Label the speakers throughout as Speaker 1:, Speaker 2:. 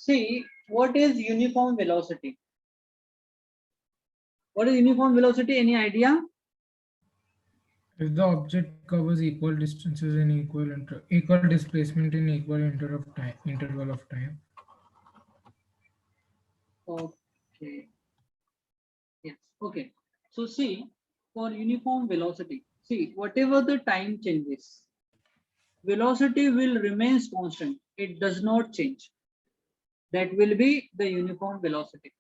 Speaker 1: see what is uniform velocity. What is uniform velocity? Any idea?
Speaker 2: If the object covers equal distances in equal displacement in equal interval of time.
Speaker 1: Okay. Yes. Okay. So see, for uniform velocity, see whatever the time changes, velocity will remains constant. It does not change. That will be the uniform velocity.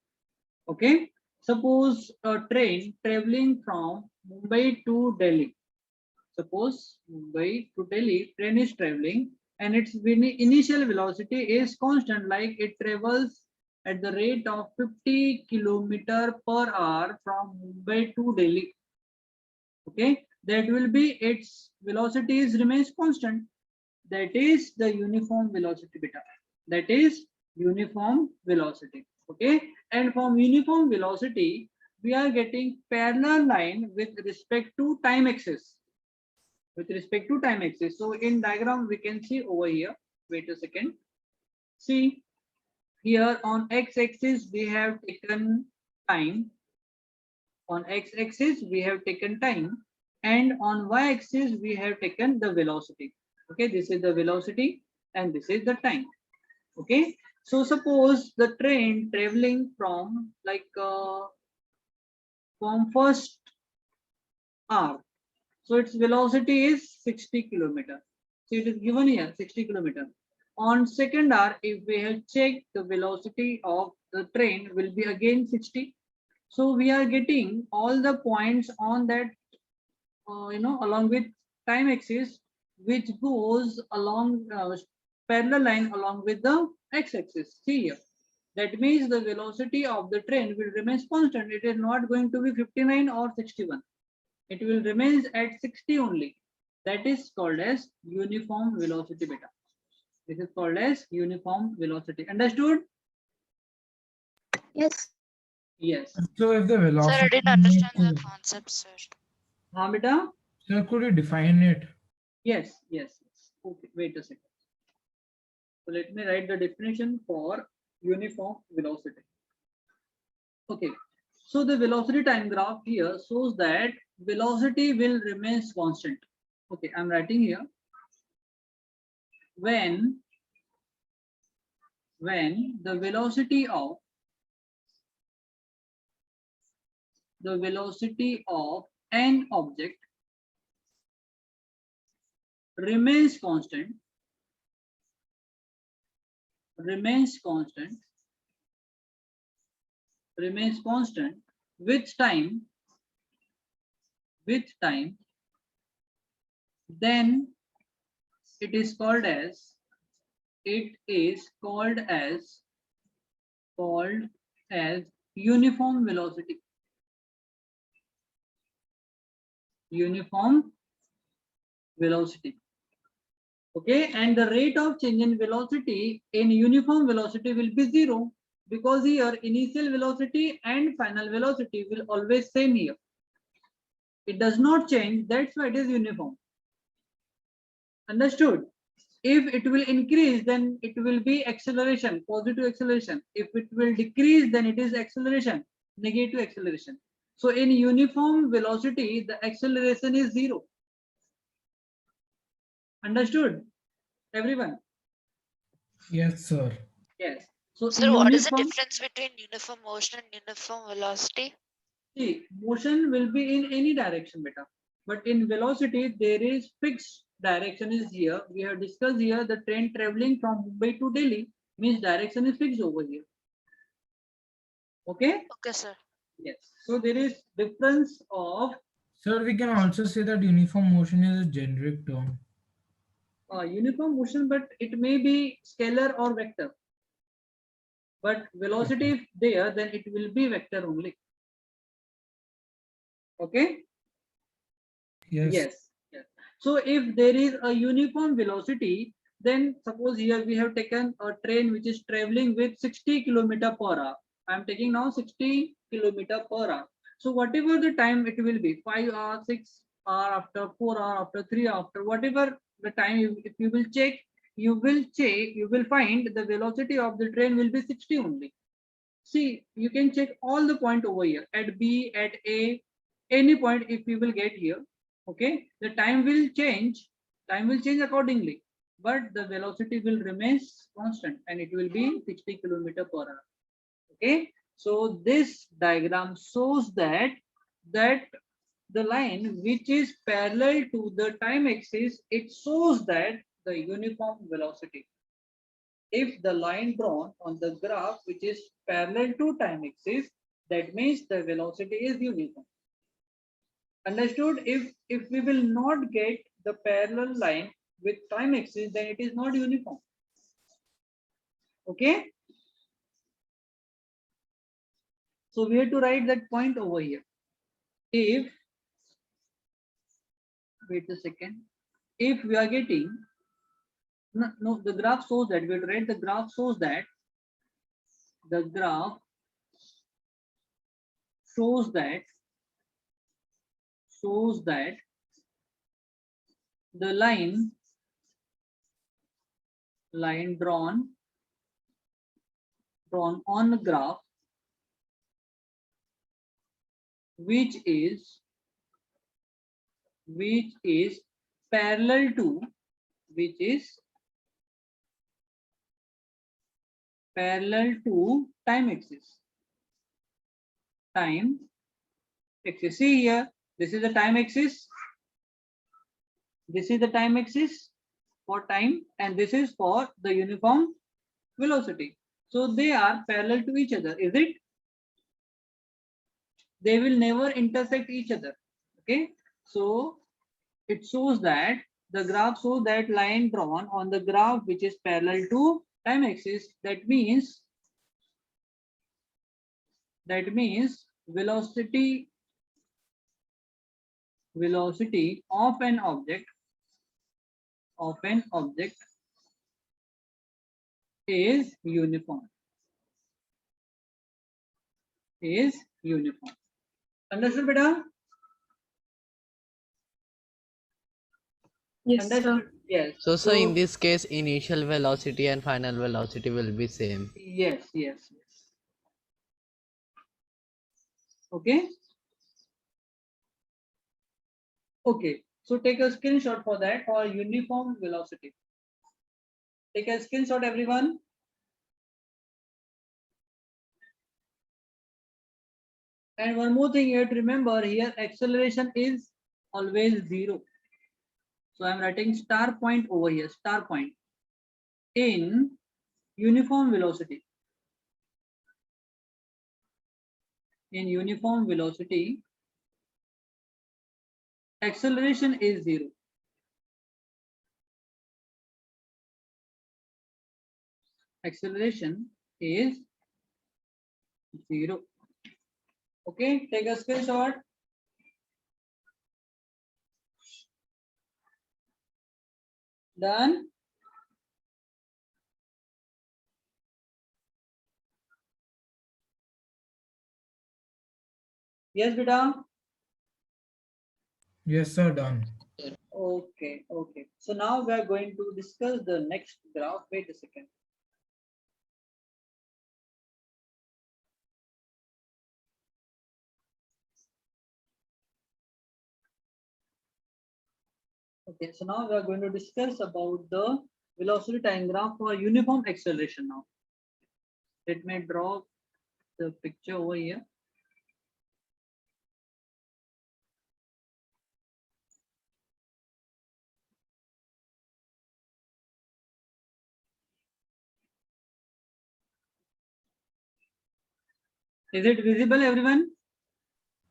Speaker 1: Okay. Suppose a train traveling from Mumbai to Delhi. Suppose Mumbai to Delhi train is traveling and its initial velocity is constant, like it travels at the rate of 50 kilometer per hour from Mumbai to Delhi. Okay, that will be its velocity is remains constant. That is the uniform velocity beta. That is uniform velocity. Okay, and from uniform velocity we are getting parallel line with respect to time axis. With respect to time axis. So in diagram we can see over here. Wait a second. See here on x-axis we have taken time. On x-axis we have taken time, and on y-axis we have taken the velocity. Okay, this is the velocity and this is the time. Okay, so suppose the train traveling from from first hour, so its velocity is 60 kilometer. So it is given here 60 kilometer. On second hour, if we have checked, the velocity of the train will be again 60. So we are getting all the points on that, along with time axis, which goes along parallel line along with the x-axis. See here. That means the velocity of the train will remain constant. It is not going to be 59 or 61. It will remain at 60 only. That is called as uniform velocity beta. This is called as uniform velocity. Understood?
Speaker 3: Yes.
Speaker 1: Yes.
Speaker 2: So if the
Speaker 3: Sir, I
Speaker 2: velocity
Speaker 3: didn't understand the concept, sir.
Speaker 1: Haan, beta?
Speaker 2: sir, could you define it?
Speaker 1: Yes, yes, yes. Okay, wait a second. So let me write the definition for uniform velocity. Okay, so the velocity time graph here shows that velocity will remain constant. Okay, I'm writing here. When the velocity of an object remains constant with time, then it is called as uniform velocity. Uniform velocity. Okay, and the rate of change in velocity in uniform velocity will be 0, because here initial velocity and final velocity will always same here. It does not change, that's why it is uniform. Understood? If it will increase, then it will be acceleration, positive acceleration. If it will decrease, then it is acceleration, negative acceleration. So in uniform velocity, the acceleration is 0. Understood, everyone?
Speaker 2: Yes, sir.
Speaker 1: Yes. So
Speaker 3: Sir, what is the
Speaker 1: uniform,
Speaker 3: difference between uniform motion and uniform velocity?
Speaker 1: see, motion will be in any direction, beta. But in velocity, there is fixed direction is here. We have discussed here the train traveling from Mumbai to Delhi means direction is fixed over here. Okay.
Speaker 3: Okay, sir.
Speaker 1: Yes. So there is difference of
Speaker 2: Sir, we can also say that uniform motion is a generic term.
Speaker 1: uniform motion, but it may be scalar or vector. But velocity if there, then it will be vector only. Okay.
Speaker 2: Yes.
Speaker 1: Yes. Yes. So if there is a uniform velocity, then suppose here we have taken a train which is traveling with 60 kilometer per hour. I am taking now 60 kilometer per hour. So whatever the time it will be, 5 hours, 6 hour after, 4 hour after, 3 hour after, whatever the time, if you will check, you will check, you will find the velocity of the train will be 60 only. See, you can check all the point over here at B, at A, any point if you will get here. Okay, the time will change accordingly, but the velocity will remain constant and it will be 60 kilometer per hour. Okay, so this diagram shows that the line which is parallel to the time axis, it shows that the uniform velocity. If the line drawn on the graph which is parallel to time axis, that means the velocity is uniform. Understood? If we will not get the parallel line with time axis, then it is not uniform. Okay. So we have to write that point over here. If, wait a second, if we are getting, no, the graph shows that, we'll write the graph shows that, the graph shows that the line drawn on the graph which is parallel to time axis. See here, this is the time axis. This is the time axis for time, and this is for the uniform velocity. So they are parallel to each other, is it? They will never intersect each other. Okay, so it shows that the graph shows that line drawn on the graph which is parallel to time axis. That means velocity of an object is uniform. Understood, beta?
Speaker 4: Yes,
Speaker 1: Understood?
Speaker 4: sir.
Speaker 1: Yes.
Speaker 5: So in this case, initial velocity and final velocity will be same.
Speaker 1: Yes. Okay. Okay. So take a screenshot for that, for uniform velocity. Take a screenshot, everyone. And one more thing you have to remember here, acceleration is always 0. So I'm writing star point over here, star point. In uniform velocity, acceleration is 0. Acceleration is 0. Okay, take a screenshot. Done. Yes, beta.
Speaker 2: Yes, sir, done.
Speaker 1: Okay. So now we are going to discuss the next graph. Wait a second. Okay, so now we are going to discuss about the velocity time graph for uniform acceleration now. Let me draw the picture over here. Is it visible, everyone?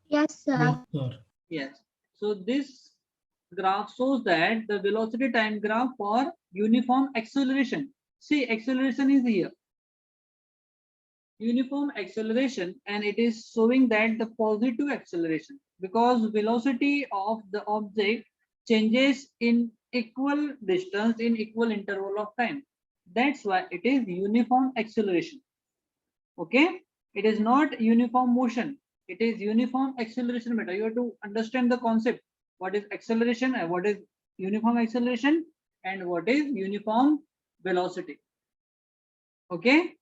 Speaker 4: Yes,
Speaker 2: Yes,
Speaker 4: sir.
Speaker 2: sir.
Speaker 1: Yes. So this graph shows that the velocity time graph for uniform acceleration. See, acceleration is here. Uniform acceleration, and it is showing that the positive acceleration, because velocity of the object changes in equal distance in equal interval of time. That's why it is uniform acceleration. Okay, it is not uniform motion, it is uniform acceleration. Better, you have to understand the concept. What is acceleration and what is uniform acceleration and what is uniform velocity. Okay.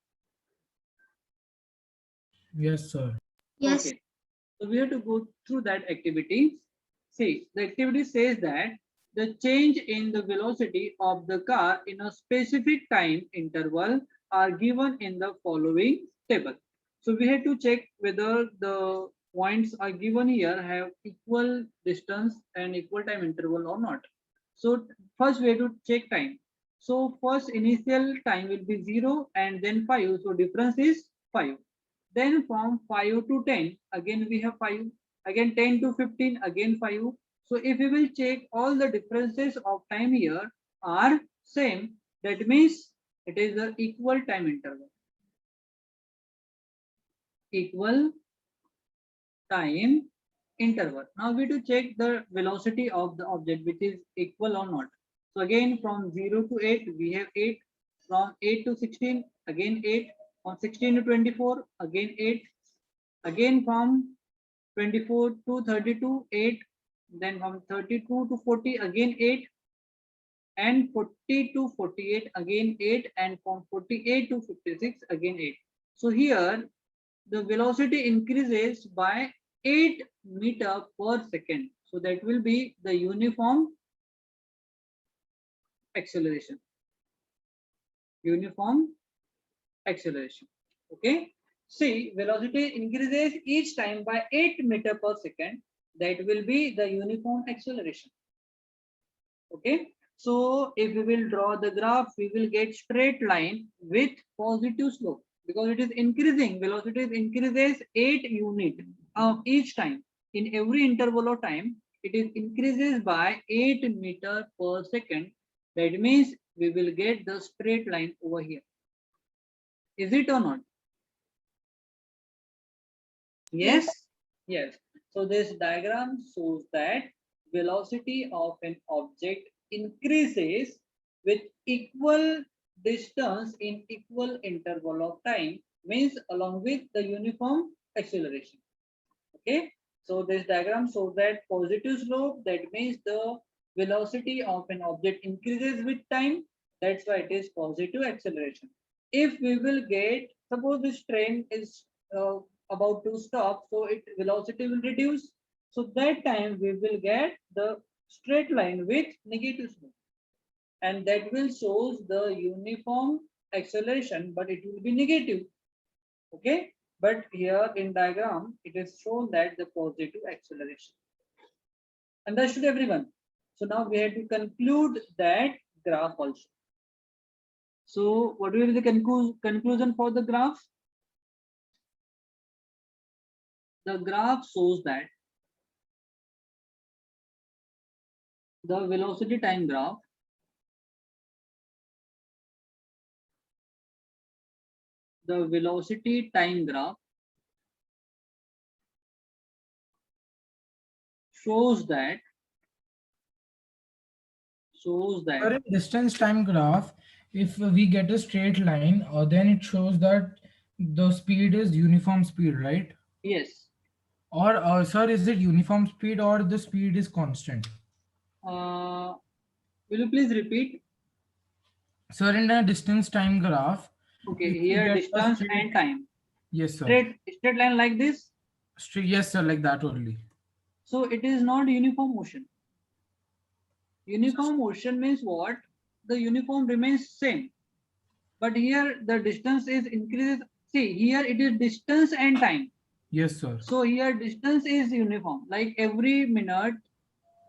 Speaker 2: Yes, sir.
Speaker 4: Yes.
Speaker 1: Okay. So we have to go through that activity. See, the activity says that the change in the velocity of the car in a specific time interval are given in the following table. So we have to check whether the points are given here have equal distance and equal time interval or not. So first we have to check time. So first initial time will be 0 and then 5. So difference is 5. Then from 5 to 10, again we have 5. Again 10 to 15, again 5. So if we will check all the differences of time here are same, that means it is the equal time interval. Equal time interval. Now we to check the velocity of the object which is equal or not. So again from 0 to 8 we have 8. From 8 to 16 again 8. From 16 to 24 again 8. Again from 24 to 32 8. Then from 32 to 40 again 8. And 40 to 48 again 8. And from 48 to 56 again 8. So here the velocity increases by 8 meter per second. So that will be the uniform acceleration. Uniform acceleration. Okay. See, velocity increases each time by 8 meter per second. That will be the uniform acceleration. Okay. So if we will draw the graph, we will get straight line with positive slope because it is increasing. Velocity increases 8 unit each time. In every interval of time, it is increases by 8 meter per second. That means we will get the straight line over here. Is it or not? Yes. Yes. So this diagram shows that velocity of an object increases with equal distance in equal interval of time, means along with the uniform acceleration. Okay. So this diagram shows that positive slope, that means the velocity of an object increases with time. That's why it is positive acceleration. If we will get, suppose this train is about to stop, so its velocity will reduce. So that time we will get the straight line with negative slope. And that will shows the uniform acceleration, but it will be negative. Okay. But here in diagram, it is shown that the positive acceleration. Understood everyone? So now we have to conclude that graph also. So what will be the conclusion for the graph? The graph shows that the velocity time graph shows that
Speaker 2: For a distance time graph, if we get a straight line, then it shows that the speed is uniform speed, right?
Speaker 1: yes.
Speaker 2: Or sir, is it uniform speed or the speed is constant?
Speaker 1: Will you please repeat?
Speaker 2: Sir, in a distance time graph,
Speaker 1: Okay,
Speaker 2: if we
Speaker 1: here
Speaker 2: get a
Speaker 1: distance
Speaker 2: straight,
Speaker 1: and time.
Speaker 2: yes sir,
Speaker 1: Straight line like this.
Speaker 2: straight, yes sir, like that only.
Speaker 1: So it is not uniform motion. Uniform motion means what? The uniform remains same. But here the distance is increases. See, here it is distance and time.
Speaker 2: Yes sir.
Speaker 1: So here distance is uniform. Like every minute,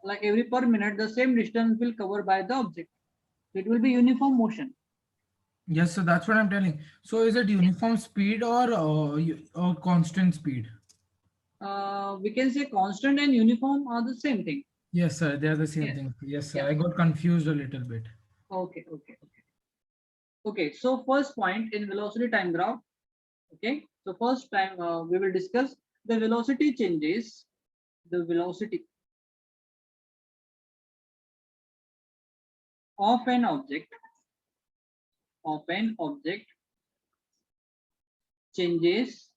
Speaker 1: like every per minute, the same distance will cover by the object. It will be uniform motion.
Speaker 2: Yes sir, that's what I'm telling. So is it uniform speed or constant speed?
Speaker 1: We can say constant and uniform are the same thing.
Speaker 2: Yes sir, they are the same
Speaker 1: Yes.
Speaker 2: thing. Yes sir,
Speaker 1: Yeah.
Speaker 2: I got confused a little bit.
Speaker 1: Okay. Okay. So first point in velocity time graph. Okay. So first time we will discuss the velocity changes. The velocity of an object changes.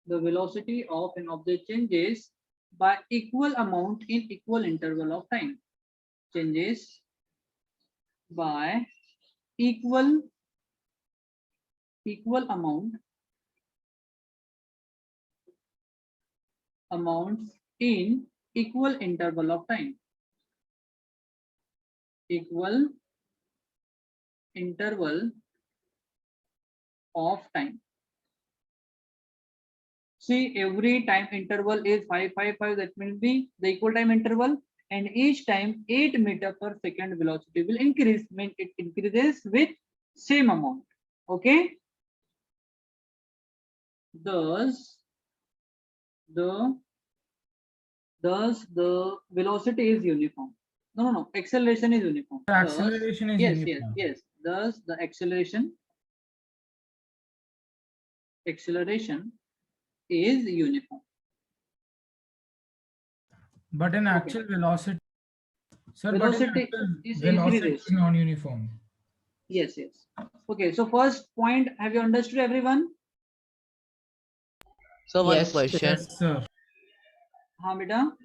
Speaker 1: The velocity of an object changes by equal amount in equal interval of time. Changes by equal amounts in equal interval of time. Equal interval of time. See, every time interval is 555, that will be the equal time interval, and each time 8 meter per second velocity will increase, mean it increases with same amount. Okay. Thus the velocity is uniform. No, acceleration is uniform.
Speaker 2: The
Speaker 1: Thus,
Speaker 2: acceleration is
Speaker 1: yes,
Speaker 2: uniform.
Speaker 1: yes. Thus the acceleration is uniform.
Speaker 2: But in
Speaker 1: Okay.
Speaker 2: actual velocity, sir,
Speaker 1: Velocity is increases.
Speaker 2: non-uniform.
Speaker 1: Yes. Okay, so first point, have you understood, everyone?
Speaker 5: So one
Speaker 6: Yes,
Speaker 5: question.
Speaker 2: Yes, sir.
Speaker 1: हाँ बेटा.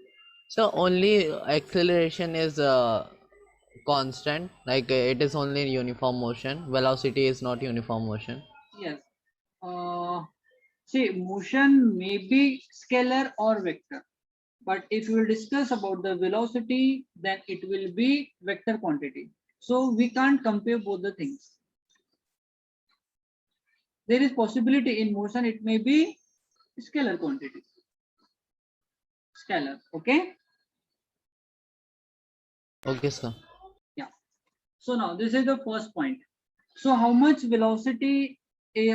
Speaker 5: So only acceleration is constant, like it is only uniform motion. Velocity is not uniform motion.
Speaker 1: Yes. See, motion may be scalar or vector, but if we will discuss about the velocity, then it will be vector quantity. So we can't compare both the things. There is possibility in motion, it may be scalar quantity. Scalar, okay?
Speaker 5: Okay, sir.
Speaker 1: So now this is the first point. So how much velocity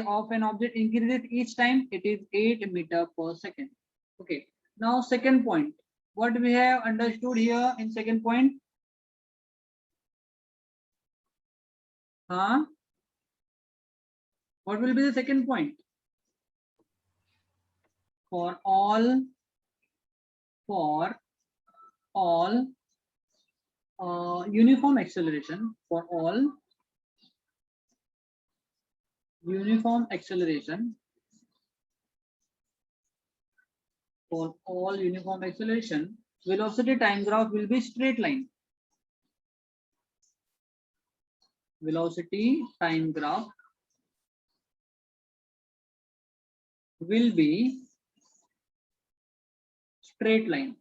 Speaker 1: of an object increases each time? It is 8 meter per second. Okay. Now second point. What we have understood here in second point? Huh? What will be the second point? For all uniform acceleration, for all uniform acceleration, velocity time graph will be straight line. Velocity time graph will be straight line.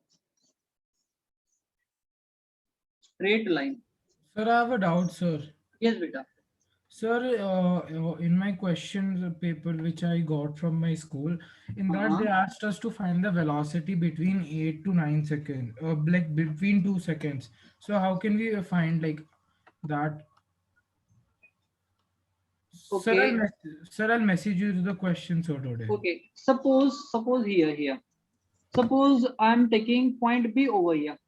Speaker 1: Straight line.
Speaker 2: Sir, I have a doubt, sir.
Speaker 1: Yes, beta.
Speaker 2: Sir, in my question paper which I got from my school, in that they asked us to find the velocity between 8 to 9 seconds, like between 2 seconds. So how can we find like that?
Speaker 1: Okay.
Speaker 2: Sir, I'll message you the question, sir, today.
Speaker 1: Okay. Suppose here. Suppose I'm taking point B over here.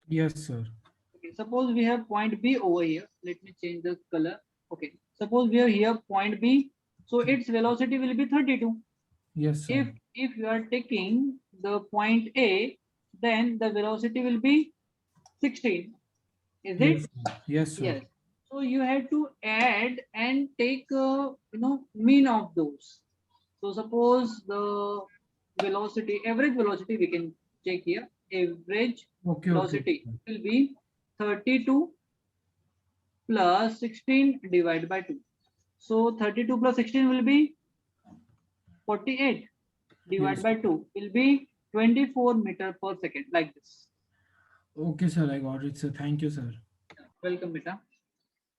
Speaker 2: Yes, sir.
Speaker 1: Okay. Suppose we have point B over here. Let me change the color. Okay. Suppose we have here point B. So its velocity will be 32.
Speaker 2: Yes, sir.
Speaker 1: If you are taking the point A, then the velocity will be 16. Is
Speaker 2: Yes,
Speaker 1: it?
Speaker 2: sir. Yes, sir.
Speaker 1: Yes. So you have to add and take mean of those. So suppose the average velocity we can check here. Average
Speaker 2: Okay,
Speaker 1: velocity
Speaker 2: okay.
Speaker 1: will be 32 plus 16 divided by 2. So 32 plus 16 will be 48 divided
Speaker 2: Yes.
Speaker 1: by 2 will be 24 meter per second, like this.
Speaker 2: Okay, sir, I got it, sir. Thank you, sir.
Speaker 1: Welcome, beta.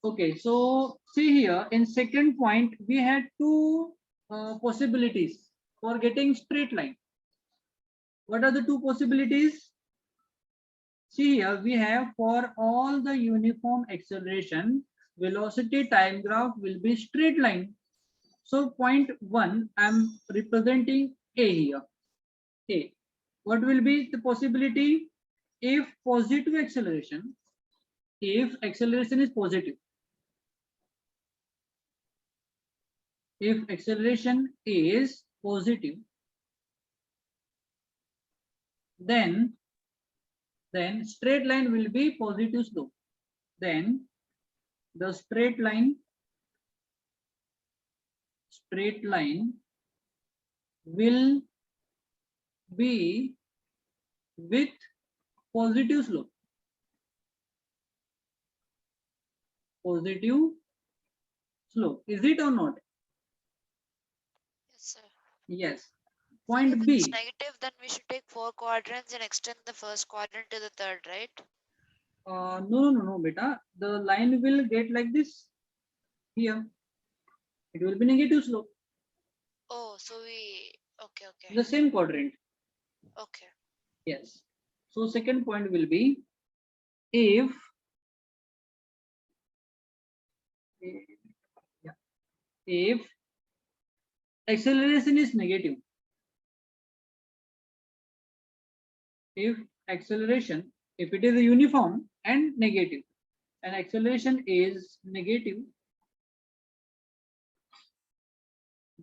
Speaker 1: Okay, so see here in second point we had two possibilities for getting straight line. What are the two possibilities? See here we have for all the uniform acceleration, velocity time graph will be straight line. So point 1, I'm representing A here. A. What will be the possibility if positive acceleration? If acceleration is positive, if acceleration is positive, then straight line will be positive slope. Then the straight line will be with positive slope. positive slope. Is it or not?
Speaker 3: Yes, sir.
Speaker 1: Yes.
Speaker 3: Sir,
Speaker 1: Point
Speaker 3: if
Speaker 1: B.
Speaker 3: it's negative, then we should take 4 quadrants and extend the first quadrant to the third, right?
Speaker 1: No, beta. The line will get like this here. It will be negative slope.
Speaker 3: Oh, so we, okay,
Speaker 1: The same quadrant.
Speaker 3: okay.
Speaker 1: Yes. So second point will be if if acceleration is negative, if it is uniform and negative, and acceleration is negative,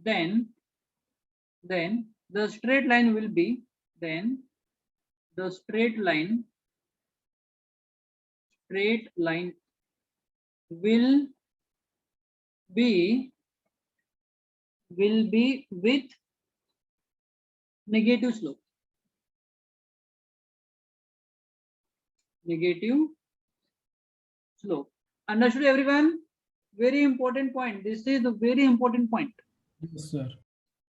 Speaker 1: then the straight line will be the straight line will be with negative slope. Understood, everyone? Very important point. This is the very important point.
Speaker 2: Yes, sir.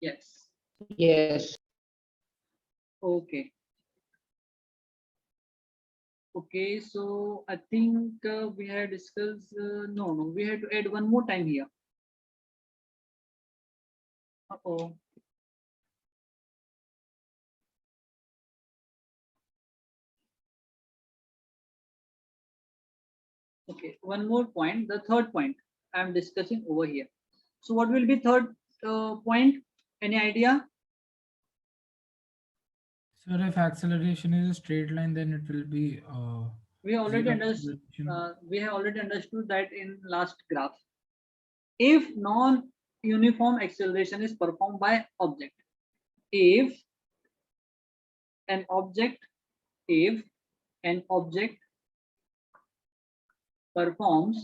Speaker 1: Yes.
Speaker 6: Yes.
Speaker 1: Okay. Okay, so I think we had discussed, no, we had to add one more time here. Uh-oh. Okay, one more point, the third point I am discussing over here. So what will be third point? Any idea?
Speaker 2: Sir, if acceleration is a straight line, then it will be
Speaker 1: We already
Speaker 2: zero
Speaker 1: understood.
Speaker 2: acceleration.
Speaker 1: We have already understood that in last graph. If non-uniform acceleration is performed by object, if an object performs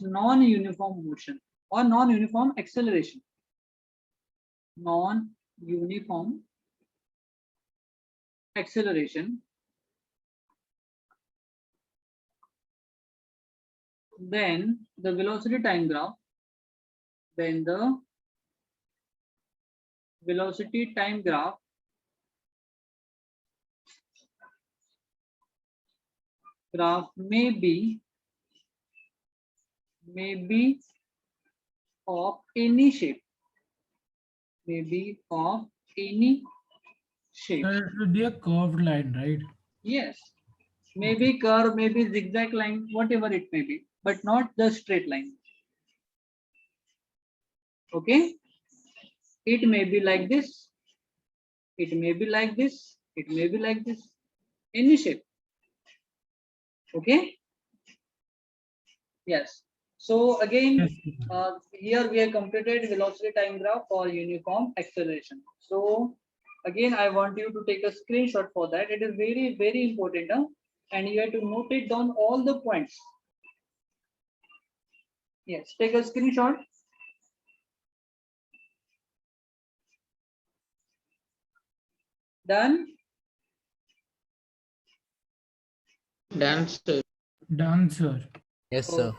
Speaker 1: non-uniform motion or non-uniform acceleration, then the velocity time graph may be of any shape.
Speaker 2: Sir, it will be a curved line, right?
Speaker 1: Yes, maybe curve, maybe zigzag line, whatever it may be, but not the straight line. Okay, it may be like this, it may be like this, it may be like this, any shape. Okay. Yes. So again,
Speaker 2: Yes, sir.
Speaker 1: here we have completed velocity time graph for uniform acceleration. So again, I want you to take a screenshot for that. It is very, very important, and you have to note it down all the points. Yes, take a screenshot. Done.
Speaker 6: Done, sir.
Speaker 2: Done, sir.
Speaker 5: Yes, sir.